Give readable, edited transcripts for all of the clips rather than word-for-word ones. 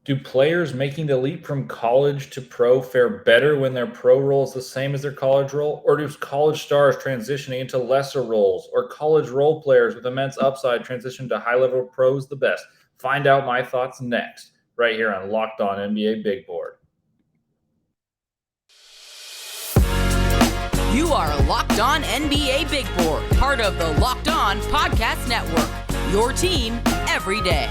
Do players making the leap from college to pro fare better when their pro role is the same as their college role? Or do college stars transitioning into lesser roles or college role players with immense upside transition to high level pros the best? Find out my thoughts next, right here on Locked On NBA Big Board. You are Locked On NBA Big Board, part of the Locked On Podcast Network, your team every day.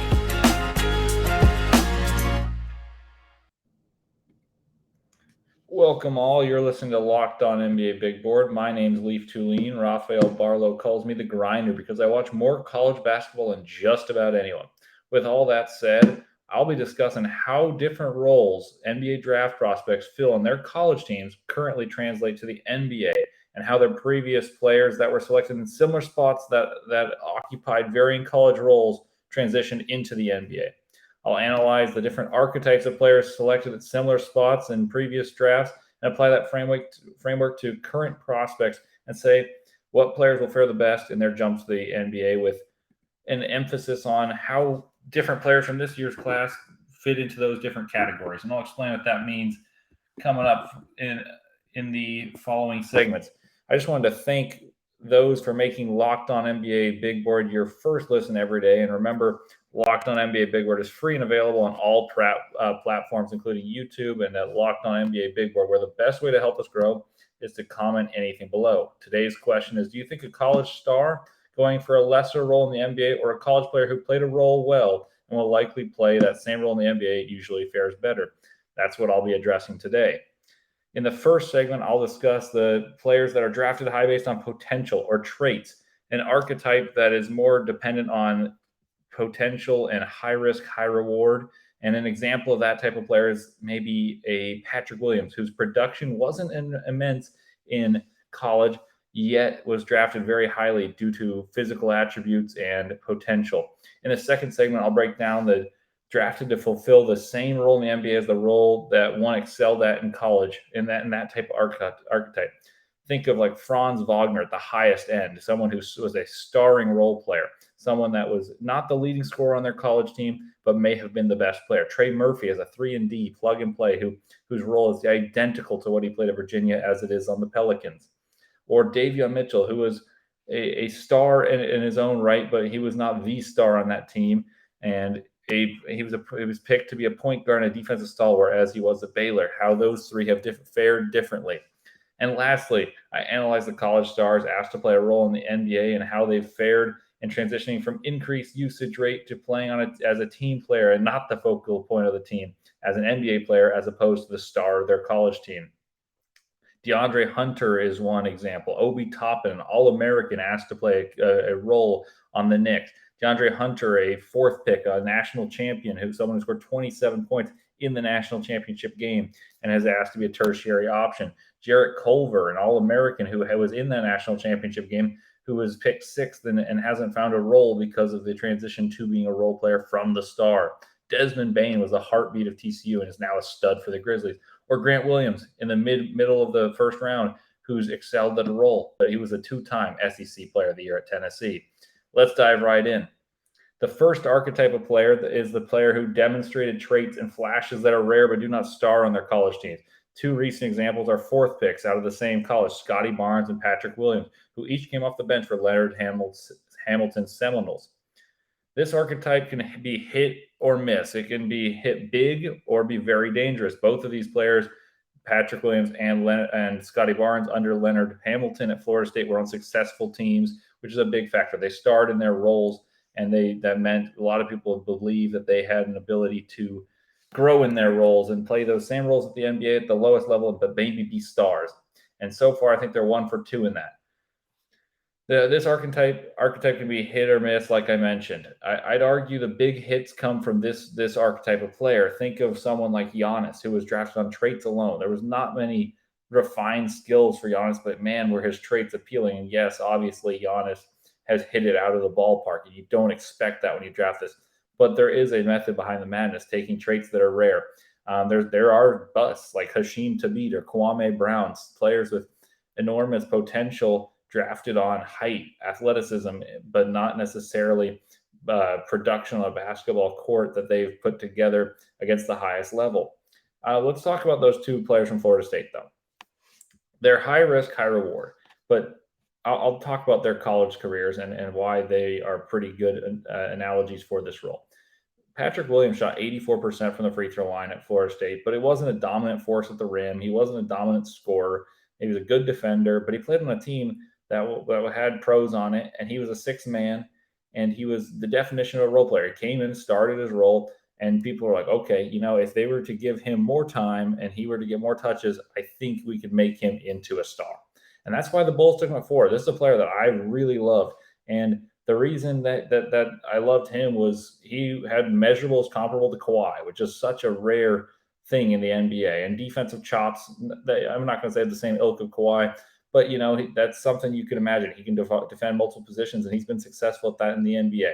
Welcome all. You're listening to Locked On NBA Big Board. My name's Leif Thulin. Rafael Barlowe calls me the grinder because I watch more college basketball than just about anyone. With all that said, I'll be discussing how different roles NBA draft prospects fill on their college teams currently translate to the NBA, and how their previous players that were selected in similar spots that occupied varying college roles transitioned into the NBA. I'll analyze the different archetypes of players selected at similar spots in previous drafts and apply that framework to current prospects and say what players will fare the best in their jumps to the NBA, with an emphasis on how different players from this year's class fit into those different categories. And I'll explain what that means coming up in the following segments. I just wanted to thank those for making Locked On NBA Big Board your first listen every day. And remember, Locked On NBA Big Board is free and available on all platforms, including YouTube and at Locked On NBA Big Board, where the best way to help us grow is to comment anything below. Today's question is, do you think a college star going for a lesser role in the NBA or a college player who played a role well and will likely play that same role in the NBA usually fares better? That's what I'll be addressing today. In the first segment, I'll discuss the players that are drafted high based on potential or traits, an archetype that is more dependent on potential and high risk, high reward. And an example of that type of player is maybe a Patrick Williams, whose production wasn't immense in college, yet was drafted very highly due to physical attributes and potential. In the second segment, I'll break down the drafted to fulfill the same role in the NBA as the role that one excelled at in college, in that type of archetype. Think of like Franz Wagner at the highest end, someone who was a starring role player, someone that was not the leading scorer on their college team, but may have been the best player. Trey Murphy as a 3-and-D plug and play, whose role is identical to what he played at Virginia as it is on the Pelicans. Or Davion Mitchell, who was a star in his own right, but he was not the star on that team. And he was picked to be a point guard and a defensive stalwart as he was at Baylor. How those three have fared differently. And lastly, I analyzed the college stars asked to play a role in the NBA and how they've fared in transitioning from increased usage rate to playing on it as a team player and not the focal point of the team, as an NBA player as opposed to the star of their college team. DeAndre Hunter is one example. Obi Toppin, an All-American, asked to play a role on the Knicks. DeAndre Hunter, a fourth pick, a national champion, someone who scored 27 points in the national championship game and has asked to be a tertiary option. Jarrett Culver, an All-American who was in the national championship game, who was picked sixth and hasn't found a role because of the transition to being a role player from the star. Desmond Bane was the heartbeat of TCU and is now a stud for the Grizzlies. Or Grant Williams in the middle of the first round, who's excelled at a role, but he was a two-time SEC Player of the Year at Tennessee. Let's dive right in. The first archetype of player is the player who demonstrated traits and flashes that are rare but do not star on their college teams. Two recent examples are fourth picks out of the same college, Scotty Barnes and Patrick Williams, who each came off the bench for Leonard Hamilton's Seminoles. This archetype can be hit or miss. It can be hit big or be very dangerous. Both of these players, Patrick Williams and Scotty Barnes, under Leonard Hamilton at Florida State, were on successful teams, which is a big factor. They starred in their roles, and that meant a lot of people believe that they had an ability to grow in their roles and play those same roles at the NBA at the lowest level, but maybe be stars. And so far, I think they're 1 for 2 in that. This archetype can be hit or miss, like I mentioned. I'd argue the big hits come from this archetype of player. Think of someone like Giannis, who was drafted on traits alone. There was not many refined skills for Giannis, but man, were his traits appealing. And yes, obviously, Giannis has hit it out of the ballpark, and you don't expect that when you draft this. But there is a method behind the madness, taking traits that are rare. There are busts like Hashim Thabit or Kwame Brown, players with enormous potential drafted on height, athleticism, but not necessarily production on a basketball court that they've put together against the highest level. Let's talk about those two players from Florida State, though. They're high risk, high reward, but I'll talk about their college careers and why they are pretty good analogies for this role. Patrick Williams shot 84% from the free throw line at Florida State, but he wasn't a dominant force at the rim. He wasn't a dominant scorer. He was a good defender, but he played on a team that had pros on it, and he was a sixth man, and he was the definition of a role player. He came in, started his role, and people were like, okay, if they were to give him more time and he were to get more touches, I think we could make him into a star. And that's why the Bulls took him at 4. This is a player that I really loved. And the reason that I loved him was he had measurables comparable to Kawhi, which is such a rare thing in the NBA. And defensive chops, I'm not going to say the same ilk of Kawhi, but that's something you can imagine. He can defend multiple positions, and he's been successful at that in the NBA.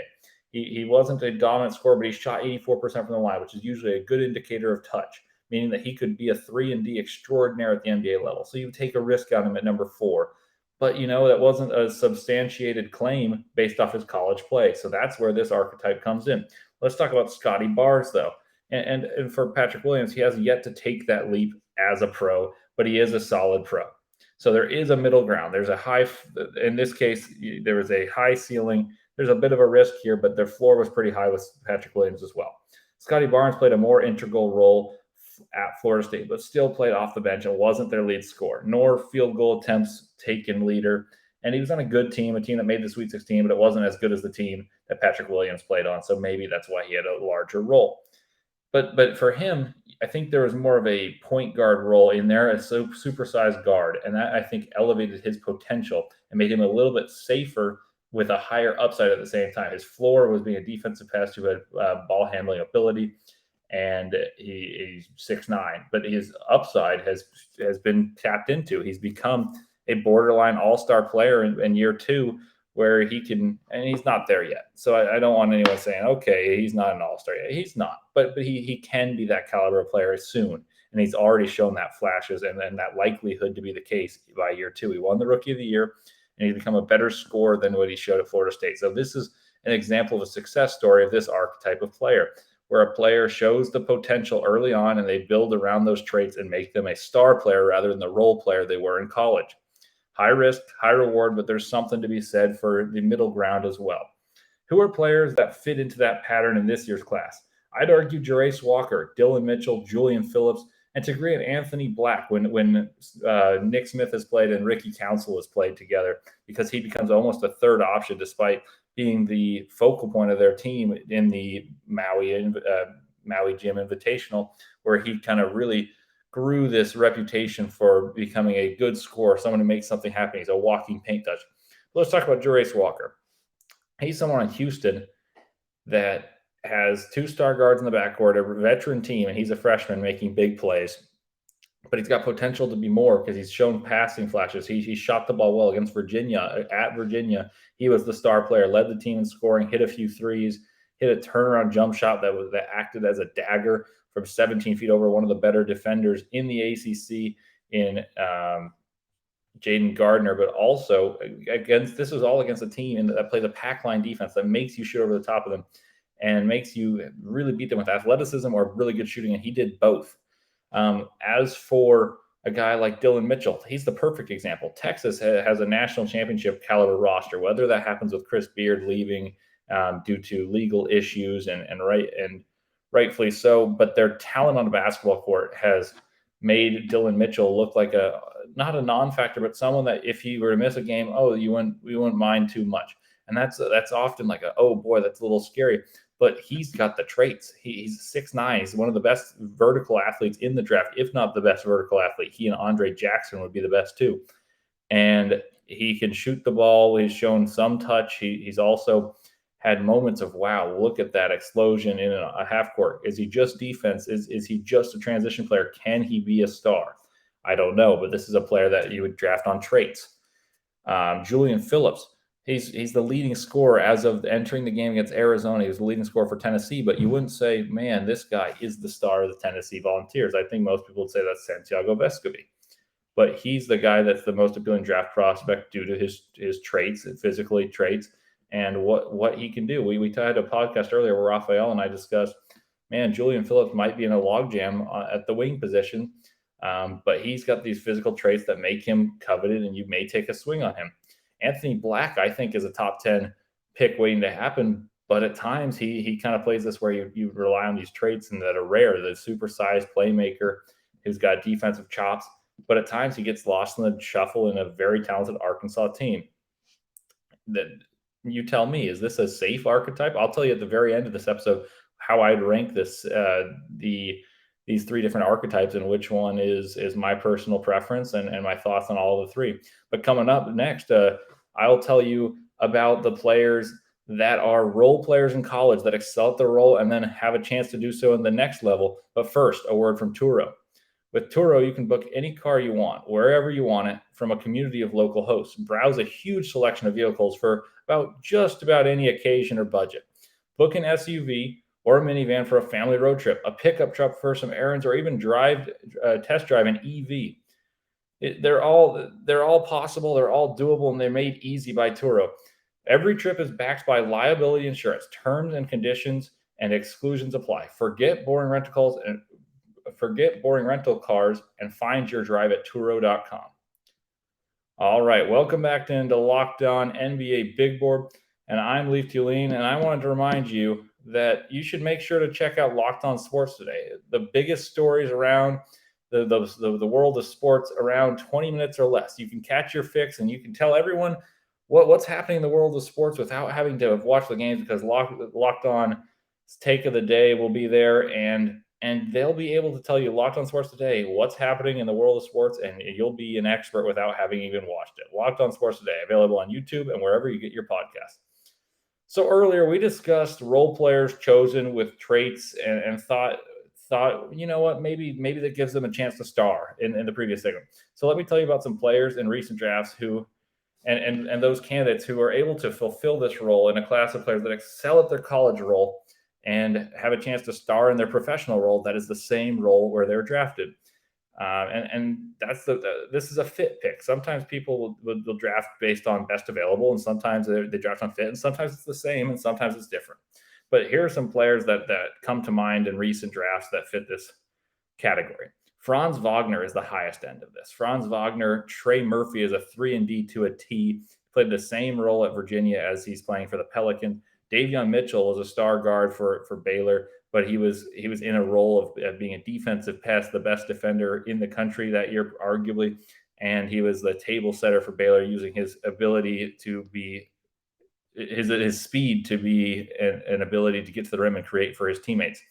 He wasn't a dominant scorer, but he shot 84% from the line, which is usually a good indicator of touch, meaning that he could be a 3-and-D extraordinaire at the NBA level. So you take a risk on him at number 4. But, that wasn't a substantiated claim based off his college play. So that's where this archetype comes in. Let's talk about Scotty Barnes, though. And for Patrick Williams, he has yet to take that leap as a pro, but he is a solid pro. So there is a middle ground. There's a high, in this case, there was a high ceiling. There's a bit of a risk here, but their floor was pretty high with Patrick Williams as well. Scotty Barnes played a more integral role at Florida State, but still played off the bench and wasn't their lead scorer, nor field goal attempts taken leader. And he was on a good team, a team that made the Sweet 16, but it wasn't as good as the team that Patrick Williams played on. So maybe that's why he had a larger role. But for him, I think there was more of a point guard role in there, a supersized guard. And that, I think, elevated his potential and made him a little bit safer with a higher upside at the same time. His floor was being a defensive pass who had ball handling ability, and he's 6'9", but his upside has been tapped into. He's become a borderline all-star player in year 2, where he can, and he's not there yet. So I don't want anyone saying, okay, he's not an all-star yet. He's not, but he can be that caliber of player soon. And he's already shown that flashes and that likelihood to be the case by year 2. He won the Rookie of the Year, and he's become a better scorer than what he showed at Florida State. So this is an example of a success story of this archetype of player, where a player shows the potential early on and they build around those traits and make them a star player rather than the role player they were in college. High risk, high reward, but there's something to be said for the middle ground as well. Who are players that fit into that pattern in this year's class? I'd argue Jarace Walker, Dylan Mitchell, Julian Phillips, and to a degree Anthony Black when Nick Smith has played and Ricky Council has played together, because he becomes almost a third option despite being the focal point of their team in the Maui Gym Invitational, where he kind of really grew this reputation for becoming a good scorer, someone who makes something happen. He's a walking paint touch. Let's talk about Jarace Walker. He's someone in Houston that has 2 star guards in the backcourt, a veteran team, and he's a freshman making big plays. But he's got potential to be more because he's shown passing flashes. He shot the ball well against Virginia. At Virginia, he was the star player, led the team in scoring, hit a few threes, hit a turnaround jump shot that acted as a dagger from 17 feet over one of the better defenders in the ACC in Jaden Gardner. But also, this was all against a team that plays a pack line defense that makes you shoot over the top of them and makes you really beat them with athleticism or really good shooting, and he did both. As for a guy like Dylan Mitchell, he's the perfect example. Texas has a national championship caliber roster, whether that happens with Chris Beard leaving due to legal issues and rightfully so, but their talent on the basketball court has made Dylan Mitchell look like not a non-factor, but someone that if he were to miss a game, we wouldn't mind too much. And that's often like oh boy, that's a little scary. But he's got the traits. He's 6'9". He's one of the best vertical athletes in the draft, if not the best vertical athlete. He and Andre Jackson would be the best too. And he can shoot the ball. He's shown some touch. He's also had moments of, wow, look at that explosion in a half court. Is he just defense? Is he just a transition player? Can he be a star? I don't know, but this is a player that you would draft on traits. Julian Phillips. He's the leading scorer as of entering the game against Arizona. He was the leading scorer for Tennessee, but you wouldn't say, man, this guy is the star of the Tennessee Volunteers. I think most people would say that's Santiago Vescovi. But he's the guy that's the most appealing draft prospect due to his traits, physically traits, and what he can do. We had a podcast earlier where Rafael and I discussed, man, Julian Phillips might be in a logjam at the wing position, but he's got these physical traits that make him coveted, and you may take a swing on him. Anthony Black, I think, is a top 10 pick waiting to happen, but at times he kind of plays this where you rely on these traits and that are rare, the supersized playmaker who's got defensive chops, but at times he gets lost in the shuffle in a very talented Arkansas team. That you tell me, is this a safe archetype? I'll tell you at the very end of this episode how I'd rank this these three different archetypes and which one is my personal preference and my thoughts on all the three. But coming up next, I'll tell you about the players that are role players in college that excel at their role and then have a chance to do so in the next level. But first, a word from Turo. With Turo, you can book any car you want, wherever you want it, from a community of local hosts. Browse a huge selection of vehicles for just about any occasion or budget. Book an SUV or a minivan for a family road trip, a pickup truck for some errands, or even test drive an EV. They're all possible, they're all doable, and they're made easy by Turo. Every trip is backed by liability insurance. Terms and conditions and exclusions apply. Forget boring rental cars and find your drive at Turo.com. All right, welcome back to Locked On NBA Big Board, and I'm Leif Thulin, and I wanted to remind you that you should make sure to check out Locked On Sports today. The biggest stories around the world of sports around 20 minutes or less. You can catch your fix, and you can tell everyone what's happening in the world of sports without having to watch the games, because Locked On's take of the day will be there, and they'll be able to tell you Locked On Sports Today, what's happening in the world of sports, and you'll be an expert without having even watched it. Locked On Sports Today, available on YouTube and wherever you get your podcasts. So earlier we discussed role players chosen with traits and thought, you know what, maybe that gives them a chance to star in the previous segment. So let me tell you about some players in recent drafts who and those candidates who are able to fulfill this role in a class of players that excel at their college role and have a chance to star in their professional role that is the same role where they're drafted. And that's this is a fit pick. Sometimes people will draft based on best available, and sometimes they draft on fit, and sometimes it's the same, and sometimes it's different. But here are some players that come to mind in recent drafts that fit this category. Franz Wagner is the highest end of this. Franz Wagner. Trey Murphy is a 3-and-D to a T. Played the same role at Virginia as he's playing for the Pelicans. Davion Mitchell was a star guard for Baylor, but he was in a role of being a defensive pest, the best defender in the country that year, arguably, and he was the table setter for Baylor, using his ability to be his speed to be an ability to get to the rim and create for his teammates.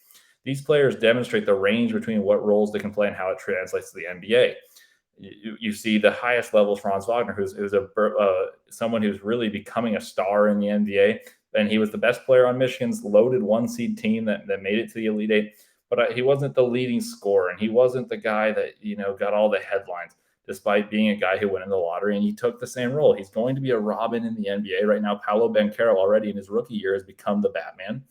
These players demonstrate the range between what roles they can play and how it translates to the NBA. You see the highest levels, Franz Wagner, who's someone who's really becoming a star in the NBA. And he was the best player on Michigan's loaded 1-seed team that made it to the Elite Eight. But he wasn't the leading scorer, and he wasn't the guy that got all the headlines, despite being a guy who went in the lottery, and he took the same role. He's going to be a Robin in the NBA right now. Paolo Banchero already in his rookie year has become the Batman,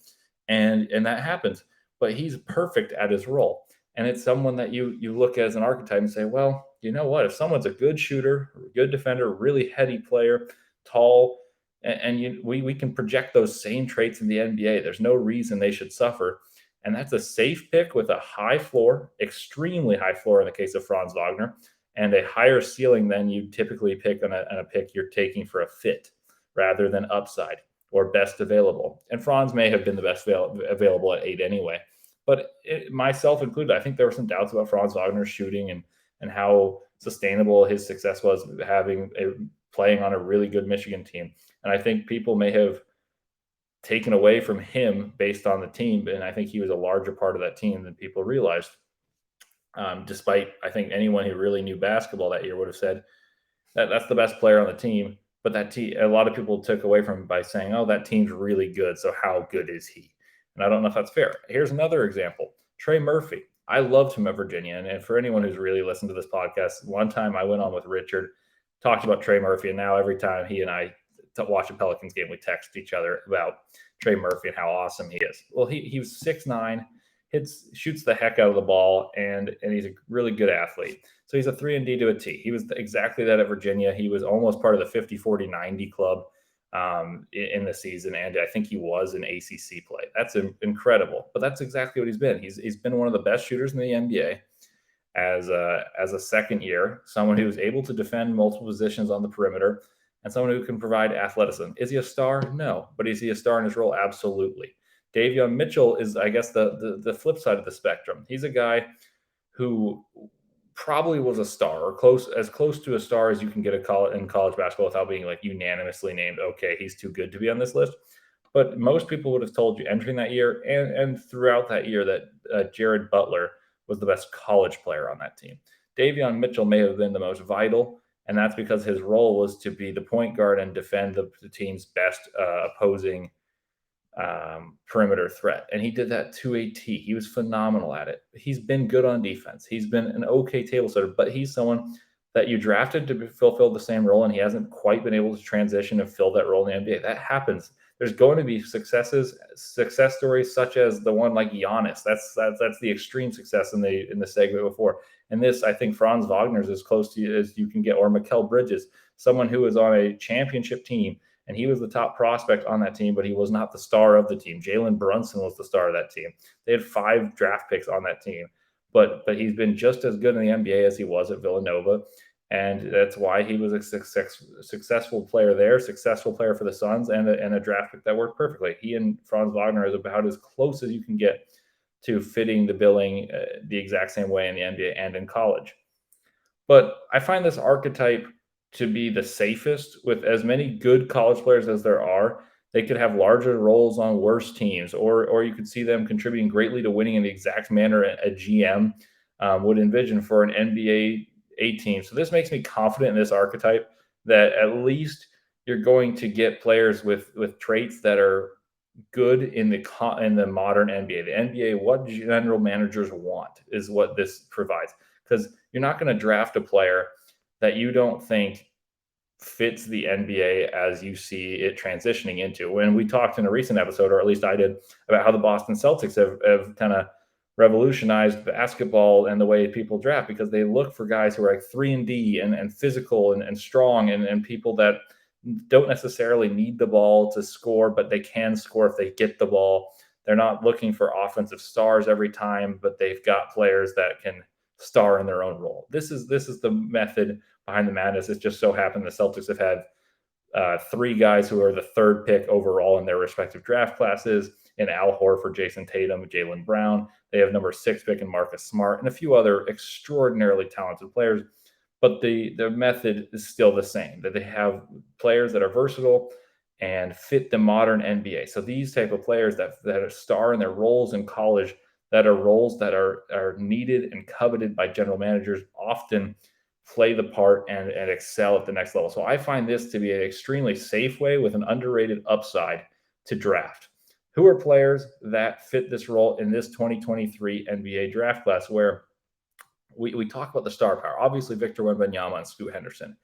and that happens. But he's perfect at his role, and it's someone that you look at as an archetype and say, well, you know what? If someone's a good shooter, a good defender, really heady player, tall, and we can project those same traits in the NBA. There's no reason they should suffer. And that's a safe pick with a high floor, extremely high floor in the case of Franz Wagner, and a higher ceiling than you typically pick on a pick you're taking for a fit rather than upside or best available. And Franz may have been the best available at 8 anyway. But myself included, I think there were some doubts about Franz Wagner's shooting and how sustainable his success was playing on a really good Michigan team. And I think people may have taken away from him based on the team, and I think he was a larger part of that team than people realized. Despite, I think anyone who really knew basketball that year would have said that's the best player on the team. But a lot of people took away from him by saying, oh, that team's really good, so how good is he? And I don't know if that's fair. Here's another example. Trey Murphy. I loved him at Virginia. And for anyone who's really listened to this podcast, one time I went on with Richard, talked about Trey Murphy, and now every time he and I watch a Pelicans game, we text each other about Trey Murphy and how awesome he is. Well, he was 6'9", shoots the heck out of the ball, and he's a really good athlete. So he's a 3-and-D to a T. He was exactly that at Virginia. He was almost part of the 50-40-90 club. in the season, and I think he was in ACC play. That's incredible, but that's exactly what he's been. He's been one of the best shooters in the NBA as a second year, someone who is able to defend multiple positions on the perimeter, and someone who can provide athleticism. Is he a star? No, but is he a star in his role? Absolutely. Davion Mitchell is, I guess, the flip side of the spectrum. He's a guy who probably was a star, or as close to a star as you can get in college basketball without being like unanimously named, okay, he's too good to be on this list. But most people would have told you entering that year and throughout that year that Jared Butler was the best college player on that team. Davion Mitchell may have been the most vital, and that's because his role was to be the point guard and defend the team's best opposing perimeter threat. And he did that to a T. He was phenomenal at it. He's been good on defense. He's been an okay table setter, but he's someone that you drafted to fulfill the same role, and he hasn't quite been able to transition and fill that role in the NBA. That happens. There's going to be success stories such as the one like Giannis. That's the extreme success in the segment before. And this, I think, Franz Wagner is as close to as you can get, or Mikal Bridges, someone who was on a championship team, and he was the top prospect on that team, but he was not the star of the team. Jalen Brunson was the star of that team. They had 5 draft picks on that team, but he's been just as good in the NBA as he was at Villanova. And that's why he was a successful player there, successful player for the Suns, and a draft pick that worked perfectly. He and Franz Wagner is about as close as you can get to fitting the billing the exact same way in the NBA and in college. But I find this archetype to be the safest with as many good college players as there are. They could have larger roles on worse teams, or you could see them contributing greatly to winning in the exact manner a GM would envision for an NBA team. So this makes me confident in this archetype that at least you're going to get players with traits that are good in the modern NBA. The NBA, what general managers want is what this provides, because you're not going to draft a player that you don't think fits the NBA as you see it transitioning into. When we talked in a recent episode, or at least I did, about how the Boston Celtics have kind of revolutionized basketball and the way people draft, because they look for guys who are like 3-and-D and physical and strong and people that don't necessarily need the ball to score, but they can score if they get the ball. They're not looking for offensive stars every time, but they've got players that can star in their own role. This is the method behind the madness. It just so happened the Celtics have had 3 guys who are the 3rd pick overall in their respective draft classes, in Al Horford, Jason Tatum, Jaylen Brown. They have number 6 pick in Marcus Smart and a few other extraordinarily talented players. But the method is still the same, that they have players that are versatile and fit the modern NBA. So these type of players that are star in their roles in college, that are roles that are needed and coveted by general managers, often play the part and excel at the next level. So I find this to be an extremely safe way with an underrated upside to draft. Who are players that fit this role in this 2023 NBA draft class, where we talk about the star power? Obviously, Victor Wembanyama and Scoot Henderson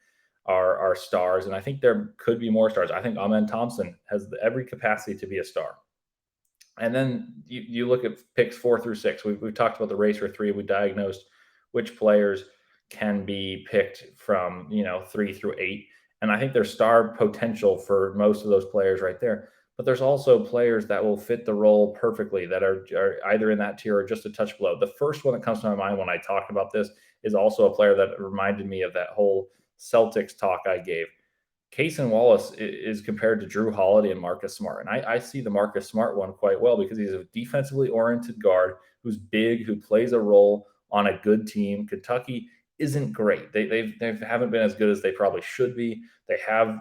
are stars, and I think there could be more stars. I think Amen Thompson has every capacity to be a star. And then you look at picks 4 through 6. We've talked about the race for 3. We diagnosed which players can be picked from 3 through 8, and I think there's star potential for most of those players right there. But there's also players that will fit the role perfectly, that are either in that tier or just a touch below. The first one that comes to my mind when I talk about this is also a player that reminded me of that whole Celtics talk I gave. Cason Wallace is compared to Drew Holiday and Marcus Smart. And I see the Marcus Smart one quite well, because he's a defensively oriented guard who's big, who plays a role on a good team. Kentucky isn't great. They haven't been as good as they probably should be. They have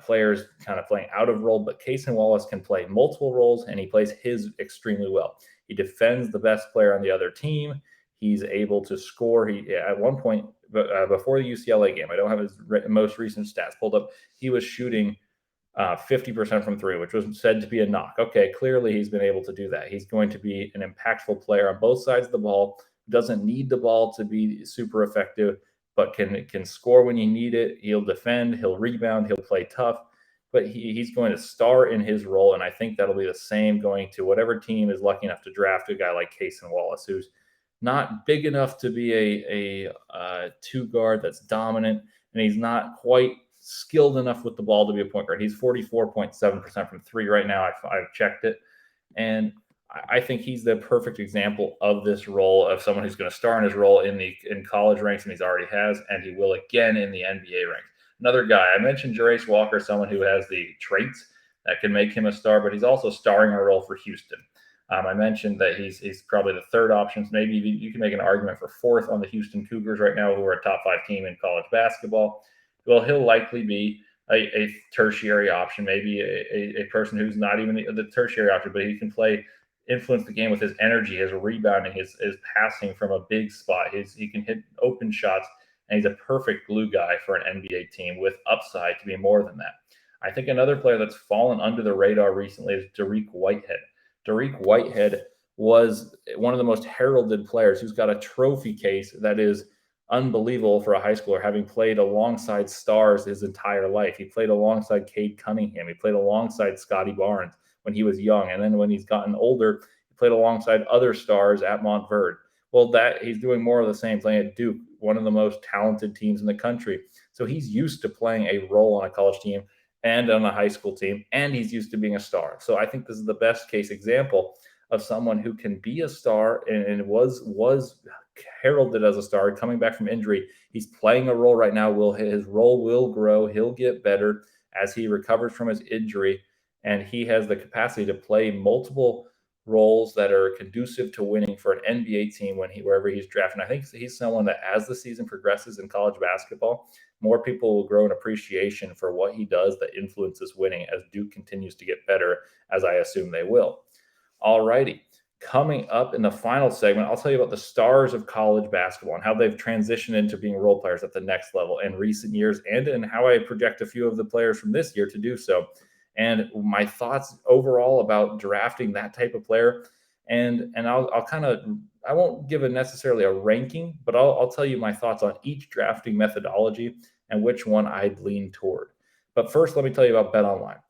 players kind of playing out of role, but Cason Wallace can play multiple roles, and he plays his extremely well. He defends the best player on the other team. He's able to score. He at one point before the UCLA game, I don't have his most recent stats pulled up, he was shooting 50% from 3, which was said to be a knock. Okay, clearly he's been able to do that. He's going to be an impactful player on both sides of the ball. Doesn't need the ball to be super effective, but can score when you need it. He'll defend, he'll rebound, he'll play tough, but he's going to star in his role. And I think that'll be the same going to whatever team is lucky enough to draft a guy like Cason Wallace, who's not big enough to be a 2 guard that's dominant, and he's not quite skilled enough with the ball to be a point guard. He's 44.7% from three right now. I've checked it. And I think he's the perfect example of this role of someone who's going to star in his role in college ranks, and he's already has, and he will again in the NBA ranks. Another guy, I mentioned Jarace Walker, someone who has the traits that can make him a star, but he's also starring a role for Houston. I mentioned that he's probably the third option. So maybe you can make an argument for fourth on the Houston Cougars right now, who are a top 5 team in college basketball. Well, he'll likely be a tertiary option, maybe a person who's not even the tertiary option, but he can influence the game with his energy, his rebounding, his passing from a big spot. He can hit open shots, and he's a perfect glue guy for an NBA team with upside to be more than that. I think another player that's fallen under the radar recently is Dariq Whitehead. Dariq Whitehead was one of the most heralded players who's got a trophy case that is unbelievable for a high schooler, having played alongside stars his entire life. He played alongside Cade Cunningham. He played alongside Scotty Barnes when he was young. And then when he's gotten older, he played alongside other stars at Montverde. Well, he's doing more of the same, playing at Duke, one of the most talented teams in the country. So he's used to playing a role on a college team and on a high school team, and he's used to being a star. So I think this is the best case example of someone who can be a star and was heralded as a star coming back from injury. He's playing a role right now. His role will grow. He'll get better as he recovers from his injury, and he has the capacity to play multiple roles that are conducive to winning for an NBA team wherever he's drafted. And I think he's someone that, as the season progresses in college basketball, more people will grow an appreciation for what he does that influences winning as Duke continues to get better, as I assume they will. All righty. Coming up in the final segment, I'll tell you about the stars of college basketball and how they've transitioned into being role players at the next level in recent years, and how I project a few of the players from this year to do so, and my thoughts overall about drafting that type of player. And I won't give necessarily a ranking, but I'll tell you my thoughts on each drafting methodology and which one I'd lean toward. But first, let me tell you about BetOnline.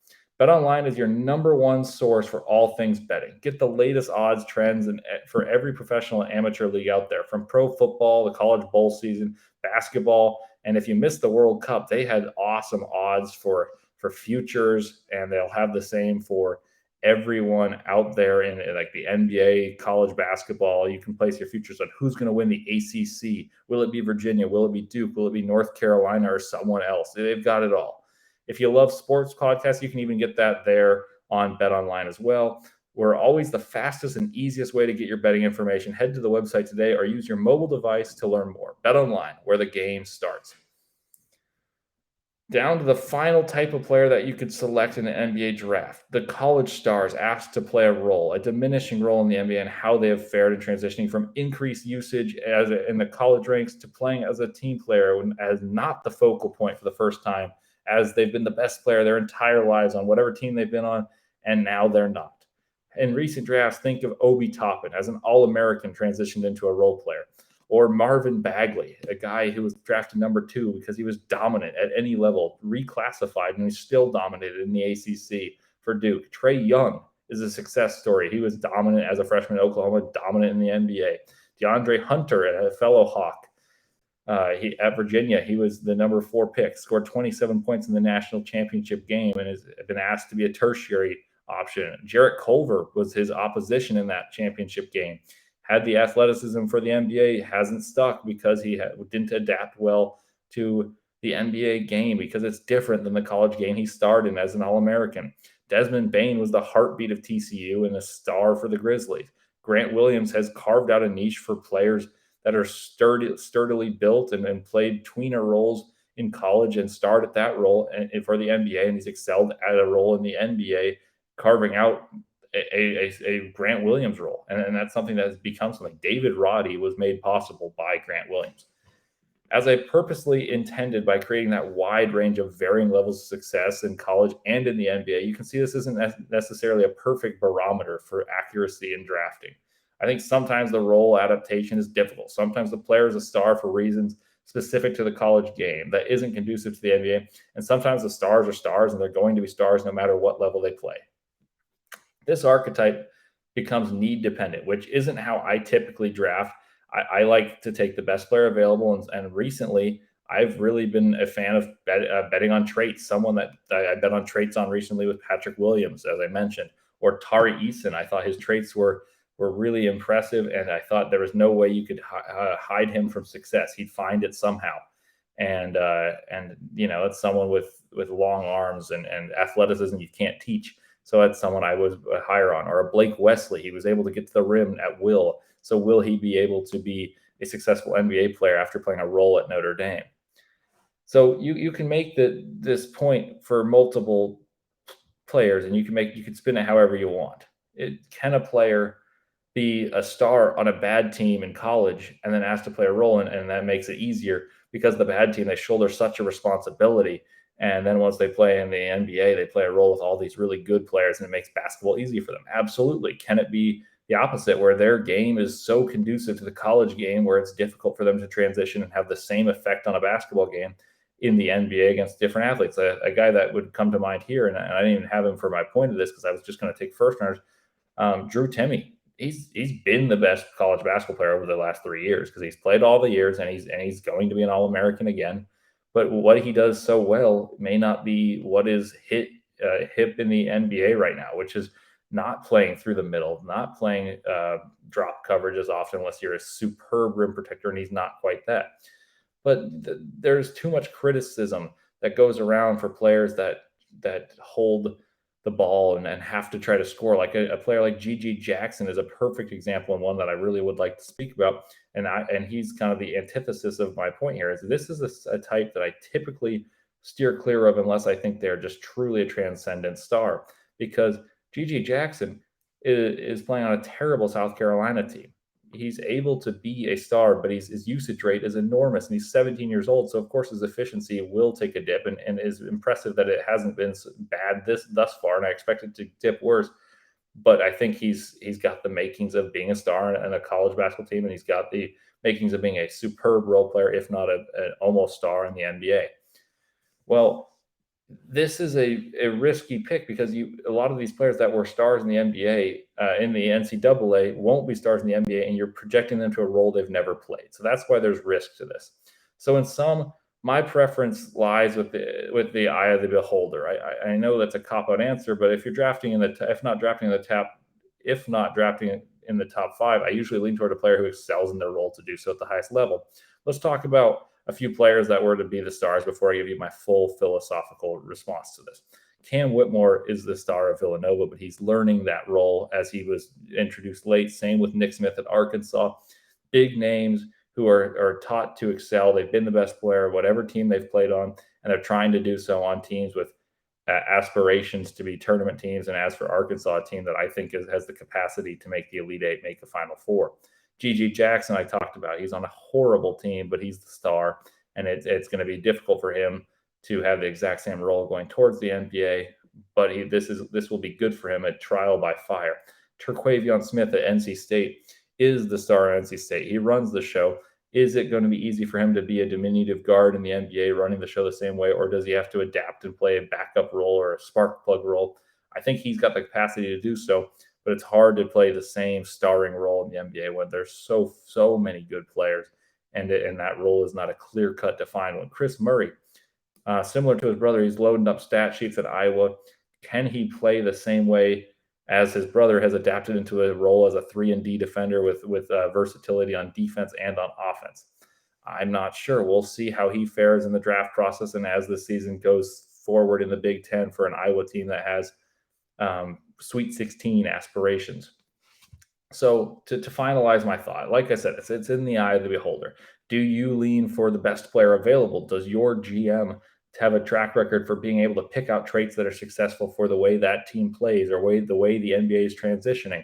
BetOnline is your number one source for all things betting. Get the latest odds, trends, and for every professional and amateur league out there, from pro football, the college bowl season, basketball, and if you missed the World Cup, they had awesome odds for futures, and they'll have the same for everyone out there in like the NBA, college basketball. You can place your futures on who's going to win the ACC. Will it be Virginia? Will it be Duke? Will it be North Carolina or someone else? They've got it all. If you love sports podcasts, you can even get that there on BetOnline as well. We're always the fastest and easiest way to get your betting information. Head to the website today or use your mobile device to learn more. BetOnline, where the game starts. Down to the final type of player that you could select in the NBA draft, the college stars asked to play a role, a diminishing role in the NBA, and how they have fared in transitioning from increased usage in the college ranks to playing as a team player as not the focal point for the first time, as they've been the best player their entire lives on whatever team they've been on, and now they're not. In recent drafts, think of Obi Toppin as an All-American transitioned into a role player. Or Marvin Bagley, a guy who was drafted number 2 because he was dominant at any level, reclassified, and he's still dominated in the ACC for Duke. Trae Young is a success story. He was dominant as a freshman at Oklahoma, dominant in the NBA. DeAndre Hunter, a fellow Hawk, at Virginia, he was the number 4 pick, scored 27 points in the national championship game, and has been asked to be a tertiary option. Jarrett Culver was his opposition in that championship game. Had the athleticism for the NBA, hasn't stuck because he didn't adapt well to the NBA game because it's different than the college game he started in as an All-American. Desmond Bane was the heartbeat of TCU and a star for the Grizzlies. Grant Williams has carved out a niche for players that are sturdily built and played tweener roles in college and starred at that role for the NBA, and he's excelled at a role in the NBA, carving out a Grant Williams role. And that's something that has become something. David Roddy was made possible by Grant Williams. As I purposely intended by creating that wide range of varying levels of success in college and in the NBA, you can see this isn't necessarily a perfect barometer for accuracy in drafting. I think sometimes the role adaptation is difficult. Sometimes the player is a star for reasons specific to the college game that isn't conducive to the NBA. And sometimes the stars are stars and they're going to be stars no matter what level they play. This archetype becomes need dependent, which isn't how I typically draft. I like to take the best player available. And recently I've really been a fan of betting on traits. Someone that I bet on traits on recently with Patrick Williams, as I mentioned, or Tari Eason. I thought his traits were really impressive, and I thought there was no way you could hide him from success. He'd find it somehow, and it's someone with long arms and athleticism you can't teach. So that's someone I was higher on. Or a Blake Wesley, he was able to get to the rim at will. So will he be able to be a successful NBA player after playing a role at Notre Dame? So you can make this point for multiple players, and you can spin it however you want. Can a player be a star on a bad team in college and then asked to play a role, and that makes it easier because the bad team, they shoulder such a responsibility, and then once they play in the NBA, they play a role with all these really good players, and it makes basketball easy for them? Absolutely. Can it be the opposite, where their game is so conducive to the college game where it's difficult for them to transition and have the same effect on a basketball game in the NBA against different athletes? A guy that would come to mind here, and I didn't even have him for my point of this because I was just going to take first runners, Drew Timme. He's been the best college basketball player over the last 3 years because he's played all the years, and he's going to be an All-American again. But what he does so well may not be what is hip in the NBA right now, which is not playing through the middle, not playing drop coverage as often unless you're a superb rim protector, and he's not quite that. But there's too much criticism that goes around for players that hold the ball and have to try to score. Like a player like Gigi Jackson is a perfect example, and one that I really would like to speak about. And he's kind of the antithesis of my point here. Is this is a type that I typically steer clear of unless I think they're just truly a transcendent star, because Gigi Jackson is playing on a terrible South Carolina team. He's able to be a star, but his usage rate is enormous, and he's 17 years old. So of course his efficiency will take a dip, and is impressive that it hasn't been bad thus far. And I expect it to dip worse. But I think he's got the makings of being a star in a college basketball team, and he's got the makings of being a superb role player, if not an almost star in the NBA. Well, this is a risky pick because a lot of these players that were stars in the NBA, in the NCAA, won't be stars in the NBA, and you're projecting them to a role they've never played. So that's why there's risk to this. So in sum, my preference lies with the eye of the beholder. I know that's a cop-out answer, but if you're drafting if not drafting in the top 5, I usually lean toward a player who excels in their role to do so at the highest level. Let's talk about a few players that were to be the stars before I give you my full philosophical response to this. Cam Whitmore is the star of Villanova, but he's learning that role as he was introduced late. Same with Nick Smith at Arkansas. Big names who are taught to excel. They've been the best player, whatever team they've played on, and they're trying to do so on teams with aspirations to be tournament teams. And as for Arkansas, a team that I think has the capacity to make the Elite Eight, make the Final Four. Gigi Jackson, I talked about. He's on a horrible team, but he's the star, and it's going to be difficult for him to have the exact same role going towards the NBA. But this will be good for him at trial by fire. Terquavion Smith at NC State is the star at NC State. He runs the show. Is it going to be easy for him to be a diminutive guard in the NBA running the show the same way, or does he have to adapt and play a backup role or a spark plug role? I think he's got the capacity to do so, but it's hard to play the same starring role in the NBA when there's so many good players, and that role is not a clear-cut defined one. Chris Murray, similar to his brother, he's loading up stat sheets at Iowa. Can he play the same way as his brother has adapted into a role as a 3-and-D defender with versatility on defense and on offense? I'm not sure. We'll see how he fares in the draft process, and as the season goes forward in the Big Ten for an Iowa team that has Sweet 16 aspirations. So to finalize my thought, like I said, it's in the eye of the beholder. Do you lean for the best player available? Does your GM have a track record for being able to pick out traits that are successful for the way that team plays, or the way the NBA is transitioning?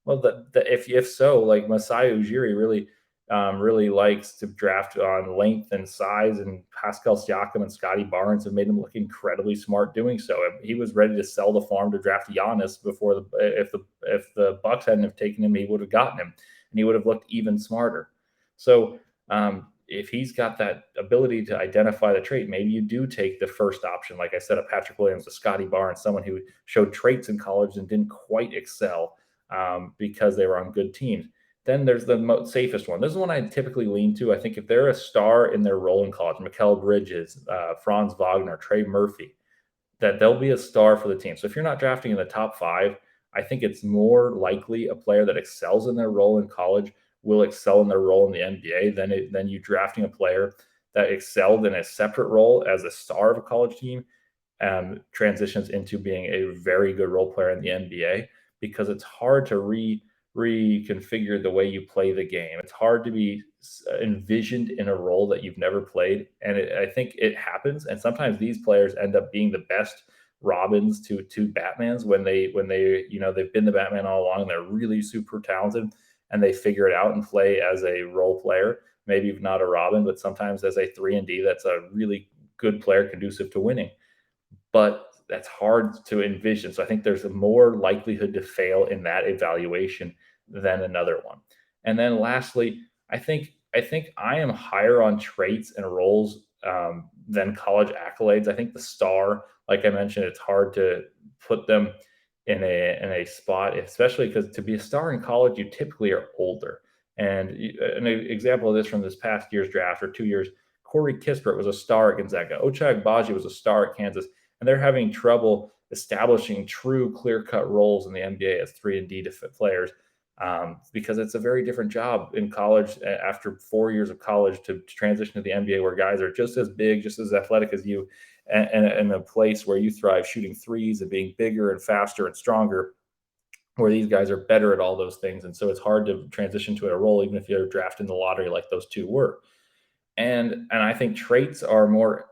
Well, if so, like Masai Ujiri really likes to draft on length and size, and Pascal Siakam and Scotty Barnes have made him look incredibly smart doing so. He was ready to sell the farm to draft Giannis before if the Bucks hadn't have taken him, he would have gotten him, and he would have looked even smarter. So if he's got that ability to identify the trait, maybe you do take the first option, like I said, a Patrick Williams, a Scotty Barnes, someone who showed traits in college and didn't quite excel because they were on good teams. Then there's the safest one. This is one I typically lean to. I think if they're a star in their role in college, Mikal Bridges, Franz Wagner, Trey Murphy, that they'll be a star for the team. So if you're not drafting in the top 5, I think it's more likely a player that excels in their role in college will excel in their role in the NBA than you drafting a player that excelled in a separate role as a star of a college team, transitions into being a very good role player in the NBA, because it's hard to reconfigure the way you play the game. It's hard to be envisioned in a role that you've never played, and I think it happens. And sometimes these players end up being the best Robins to Batmans when they they've been the Batman all along. And they're really super talented, and they figure it out and play as a role player. Maybe not a Robin, but sometimes as a 3-and-D that's a really good player conducive to winning. But that's hard to envision. So I think there's a more likelihood to fail in that evaluation than another one. And then lastly, I think I am higher on traits and roles than college accolades. I think the star, like I mentioned, it's hard to put them in a spot, especially because to be a star in college, you typically are older. And an example of this from this past year's draft, or 2 years, Corey Kispert was a star at Gonzaga. Ochai Agbaji was a star at Kansas, and they're having trouble establishing true clear-cut roles in the NBA as 3-and-D players, because it's a very different job in college after 4 years of college to transition to the NBA, where guys are just as big, just as athletic as you, and a place where you thrive shooting threes and being bigger and faster and stronger, where these guys are better at all those things. And so it's hard to transition to a role, even if you're drafted in the lottery like those two were. And I think traits are more,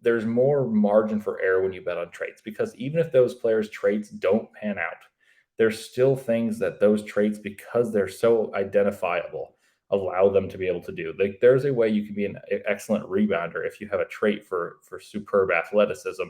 there's more margin for error when you bet on traits, because even if those players' traits don't pan out, there's still things that those traits, because they're so identifiable, allow them to be able to do. Like, there's a way you can be an excellent rebounder if you have a trait for superb athleticism.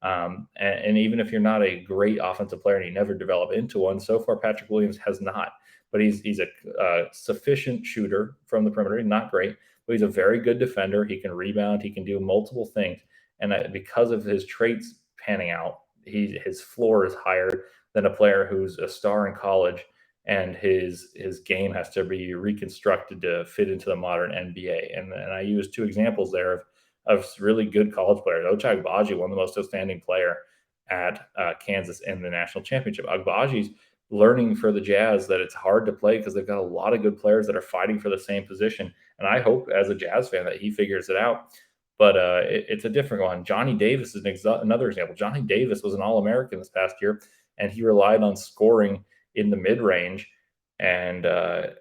And even if you're not a great offensive player and you never develop into one, so far Patrick Williams has not. But he's a sufficient shooter from the perimeter. Not great, but he's a very good defender. He can rebound. He can do multiple things. And because of his traits panning out, his floor is higher than a player who's a star in college, and his game has to be reconstructed to fit into the modern NBA. And I use 2 examples there of really good college players. Ochai Agbaji, one of the most outstanding player at Kansas in the national championship. Agbaji's learning for the Jazz that it's hard to play because they've got a lot of good players that are fighting for the same position. And I hope, as a Jazz fan, that he figures it out. But it's a different one. Johnny Davis is another example. Johnny Davis was an All-American this past year, and he relied on scoring in the mid-range. And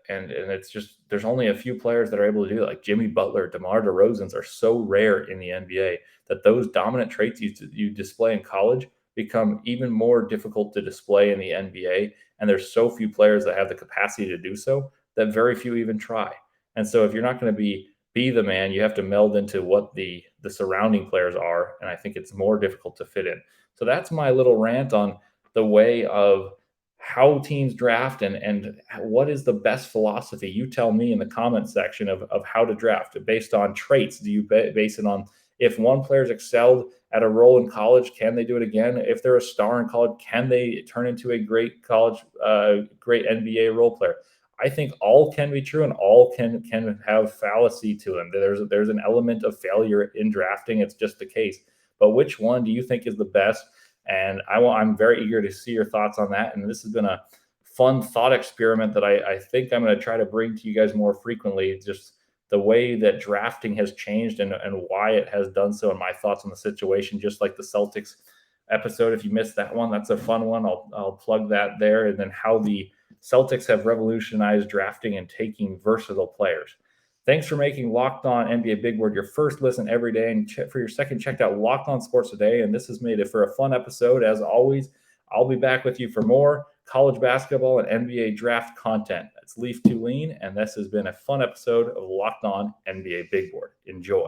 it's just, there's only a few players that are able to do it, like Jimmy Butler, DeMar DeRozan are so rare in the NBA that those dominant traits you display in college become even more difficult to display in the NBA. And there's so few players that have the capacity to do so that very few even try. And so if you're not going to be the man, you have to meld into what the surrounding players are. And I think it's more difficult to fit in. So that's my little rant on the way of how teams draft and what is the best philosophy. You tell me in the comment section of how to draft based on traits. Do you base it on if one player's excelled at a role in college, can they do it again? If they're a star in college, can they turn into a great college, great NBA role player? I think all can be true and all can have fallacy to them. There's an element of failure in drafting. It's just the case. But which one do you think is the best? And I'm very eager to see your thoughts on that. And this has been a fun thought experiment that I think I'm going to try to bring to you guys more frequently, just the way that drafting has changed and why it has done so, and my thoughts on the situation, just like the Celtics episode. If you missed that one, that's a fun one. I'll plug that there. And then how the Celtics have revolutionized drafting and taking versatile players. Thanks for making Locked On NBA Big Board your first listen every day. And for your second, check out Locked On Sports Today. And this has made it for a fun episode. As always, I'll be back with you for more college basketball and NBA draft content. That's Leif Thulin, and this has been a fun episode of Locked On NBA Big Board. Enjoy.